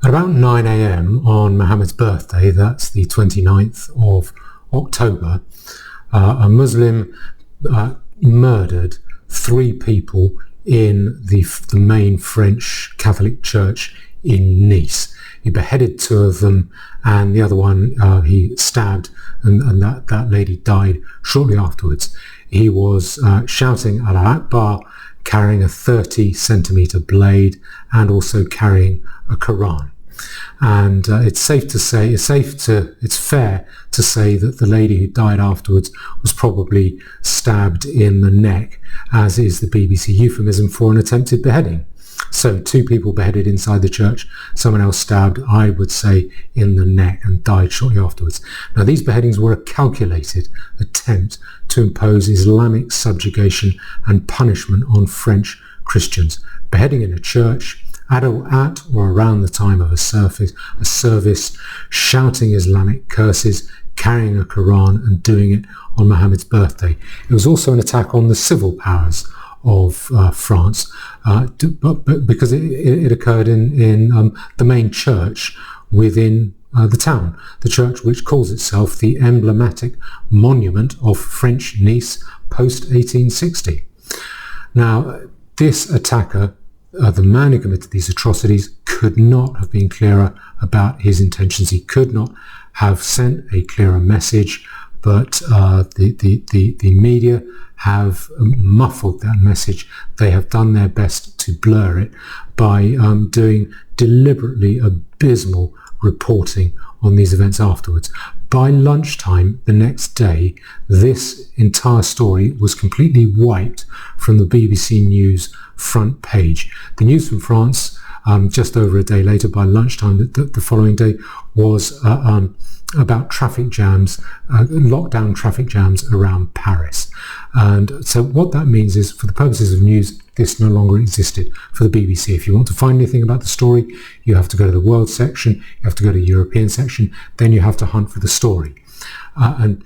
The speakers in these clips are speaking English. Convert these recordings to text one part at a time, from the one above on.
At about 9 a.m. on Muhammad's birthday, that's the 29th of October, a Muslim murdered 3 people in the main French Catholic church in Nice. He beheaded 2 of them, and the other one he stabbed, and that lady died shortly afterwards. He was shouting Allah Akbar, carrying a 30-centimetre blade, and also carrying a Quran. And it's fair to say that the lady who died afterwards was probably stabbed in the neck, as is the BBC euphemism for an attempted beheading. So 2 people beheaded inside the church, someone else stabbed, I would say, in the neck, and died shortly afterwards. Now, these beheadings were a calculated attempt to impose Islamic subjugation and punishment on French Christians. Beheading in a church at or around the time of a service, shouting Islamic curses, carrying a Quran, and doing it on Muhammad's birthday. It was also an attack on the civil powers of France, because it occurred in the main church within the town, the church which calls itself the emblematic monument of French Nice post-1860. Now, this attacker, the man who committed these atrocities, could not have been clearer about his intentions. He could not have sent a clearer message, but the media have muffled that message. They have done their best to blur it by doing deliberately abysmal reporting on these events afterwards. By lunchtime the next day, this entire story was completely wiped from the BBC News front page. The news from France, just over a day later, by lunchtime the following day, was about traffic jams, lockdown traffic jams around Paris. And so what that means is, for the purposes of news, this no longer existed for the BBC. If you want to find anything about the story, you have to go to the world section, you have to go to the European section, then you have to hunt for the story. And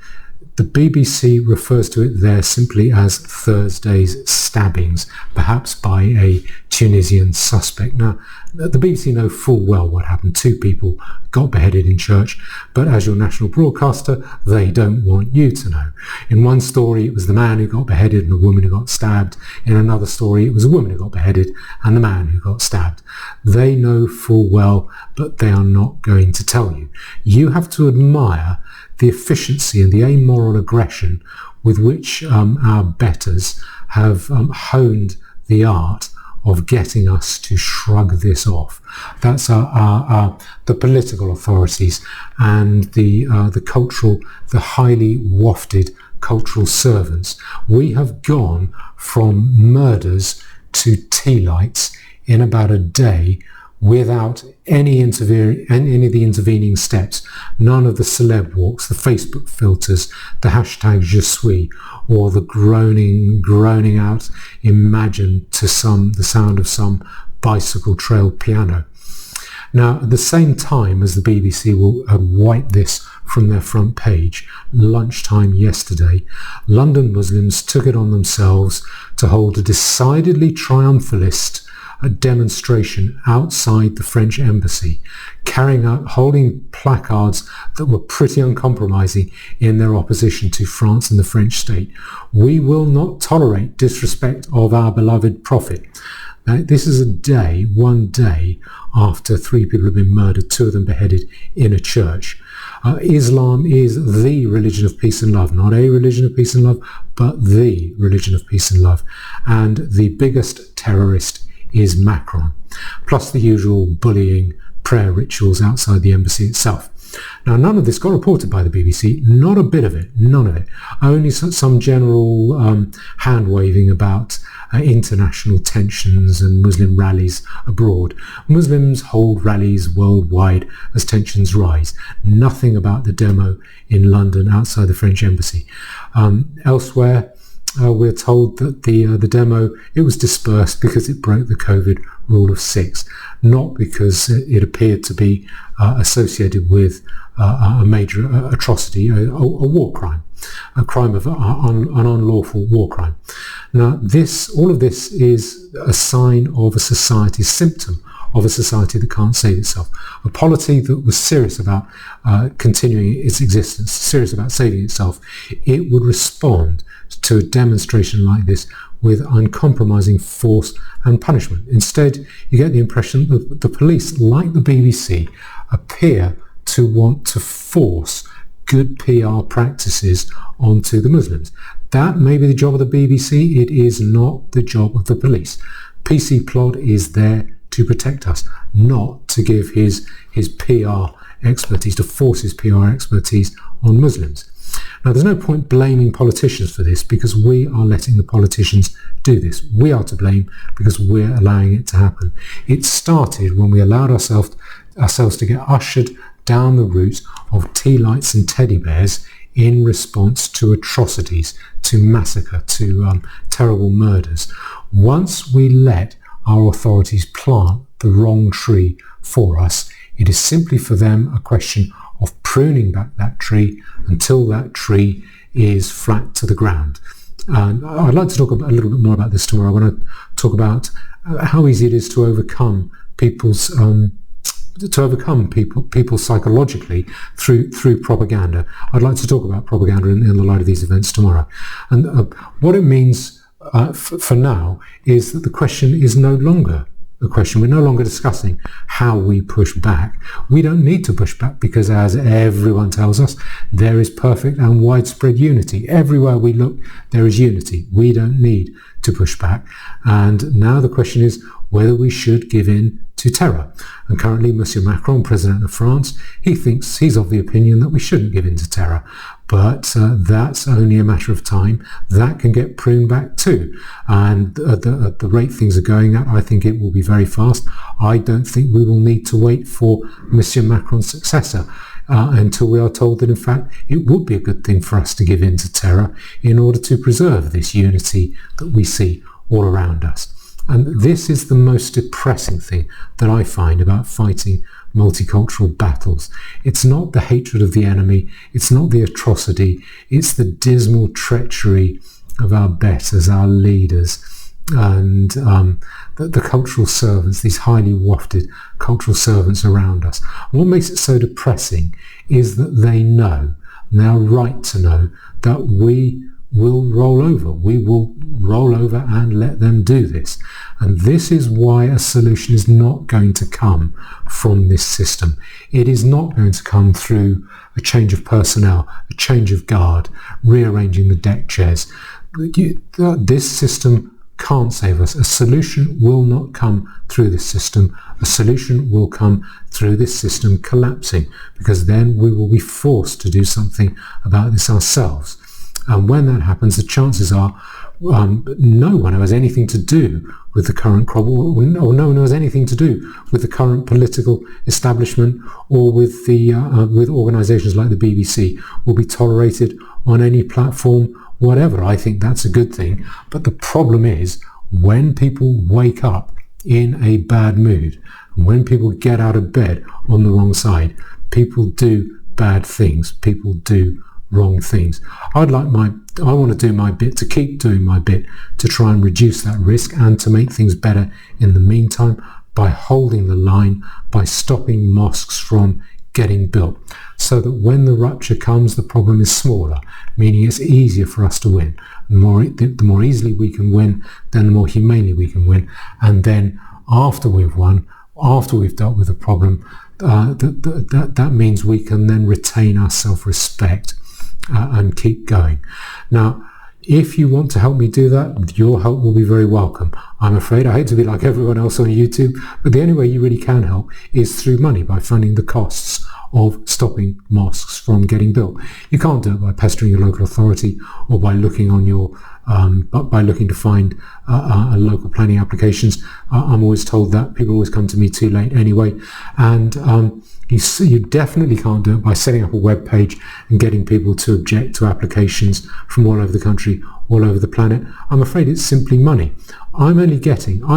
the BBC refers to it there simply as Thursday's stabbings, perhaps by a Tunisian suspect. Now, the BBC know full well what happened. 2 people got beheaded in church, but as your national broadcaster, they don't want you to know. In one story, it was the man who got beheaded and a woman who got stabbed. In another story, it was a woman who got beheaded and the man who got stabbed. They know full well, but they are not going to tell you. You have to admire the efficiency and the amoral aggression with which our betters have honed the art of getting us to shrug this off. That's the political authorities and the cultural, the highly wafted cultural servants. We have gone from murders to tea lights in about a day, without any of the intervening steps. None of the celeb walks, the Facebook filters, the hashtag Je suis, or the groaning out imagined to the sound of some bicycle trail piano. Now, at the same time as the BBC will wipe this from their front page, lunchtime yesterday, London Muslims took it on themselves to hold a decidedly triumphalist demonstration outside the French embassy, holding placards that were pretty uncompromising in their opposition to France and the French state. We will not tolerate disrespect of our beloved prophet. Now, this is one day after 3 people have been murdered, 2 of them beheaded in a church. Islam is the religion of peace and love, not a religion of peace and love, but the religion of peace and love. And the biggest terrorist is Macron, plus the usual bullying, prayer rituals outside the embassy itself. Now, none of this got reported by the BBC, not a bit of it, none of it. Only some general hand-waving about international tensions and Muslim rallies abroad. Muslims hold rallies worldwide as tensions rise. Nothing about the demo in London outside the French embassy. Elsewhere, we're told that the demo, it was dispersed because it broke the COVID rule of 6, not because it appeared to be associated with a major atrocity, a war crime, a crime of an unlawful war crime. Now, all of this is a sign of a society, symptom of a society that can't save itself. A polity that was serious about continuing its existence, serious about saving itself, it would respond to a demonstration like this with uncompromising force and punishment. Instead, you get the impression that the police, like the BBC, appear to want to force good PR practices onto the Muslims. That may be the job of the BBC. It is not the job of the police. PC Plod is there to protect us, not to give his PR expertise, to force his PR expertise on Muslims. Now, there's no point blaming politicians for this, because we are letting the politicians do this. We are to blame because we're allowing it to happen. It started when we allowed ourselves to get ushered down the route of tea lights and teddy bears in response to atrocities, to massacre, to terrible murders. Once we let our authorities plant the wrong tree for us, it is simply for them a question of pruning back that tree until that tree is flat to the ground. And I'd like to talk a little bit more about this tomorrow. I want to talk about how easy it is to overcome people psychologically through propaganda. I'd like to talk about propaganda in the light of these events tomorrow. And what it means for now is that the question is no longer a question. We're no longer discussing how we push back. We don't need to push back because, as everyone tells us, there is perfect and widespread unity. Everywhere we look, there is unity. We don't need to push back. And now the question is whether we should give in to terror. And currently, Monsieur Macron, President of France, he's of the opinion that we shouldn't give in to terror. But that's only a matter of time. That can get pruned back too. And at the rate things are going at, I think it will be very fast. I don't think we will need to wait for Monsieur Macron's successor until we are told that, in fact, it would be a good thing for us to give in to terror in order to preserve this unity that we see all around us. And this is the most depressing thing that I find about fighting multicultural battles. It's not the hatred of the enemy, it's not the atrocity, it's the dismal treachery of our betters, our leaders, and the cultural servants, these highly wafted cultural servants around us. And what makes it so depressing is that they know, and they are right to know, that we will roll over. We will roll over and let them do this. And this is why a solution is not going to come from this system. It is not going to come through a change of personnel, a change of guard, rearranging the deck chairs. This system can't save us. A solution will not come through this system. A solution will come through this system collapsing, because then we will be forced to do something about this ourselves. And when that happens, the chances are no one who has anything to do with the current crop, or no one who has anything to do with the current political establishment or with with organisations like the BBC will be tolerated on any platform, whatever. I think that's a good thing. But the problem is when people wake up in a bad mood, and when people get out of bed on the wrong side, people do bad things. People do wrong things. I want to do my bit, to keep doing my bit, to try and reduce that risk and to make things better in the meantime by holding the line, by stopping mosques from getting built, so that when the rupture comes, the problem is smaller, meaning it's easier for us to win. The more easily we can win, then the more humanely we can win. And then after we've won, after we've dealt with the problem, that means we can then retain our self-respect and keep going. Now, if you want to help me do that, your help will be very welcome. I'm afraid I hate to be like everyone else on YouTube, but the only way you really can help is through money, by funding the costs of stopping mosques from getting built. You can't do it by pestering your local authority or by looking on your by looking to find local planning applications. I'm always told that people always come to me too late anyway, and you definitely can't do it by setting up a web page and getting people to object to applications from all over the country, all over the planet. I'm afraid it's simply money. I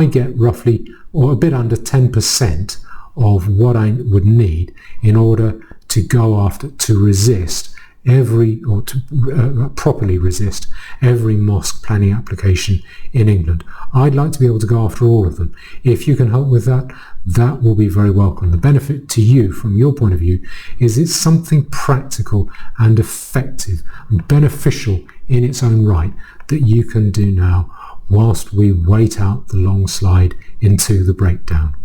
get roughly, or a bit under 10% of what I would need in order to go after, to resist properly resist every mosque planning application in England. I'd like to be able to go after all of them. If you can help with that, that will be very welcome. The benefit to you from your point of view is it's something practical and effective and beneficial in its own right that you can do now whilst we wait out the long slide into the breakdown.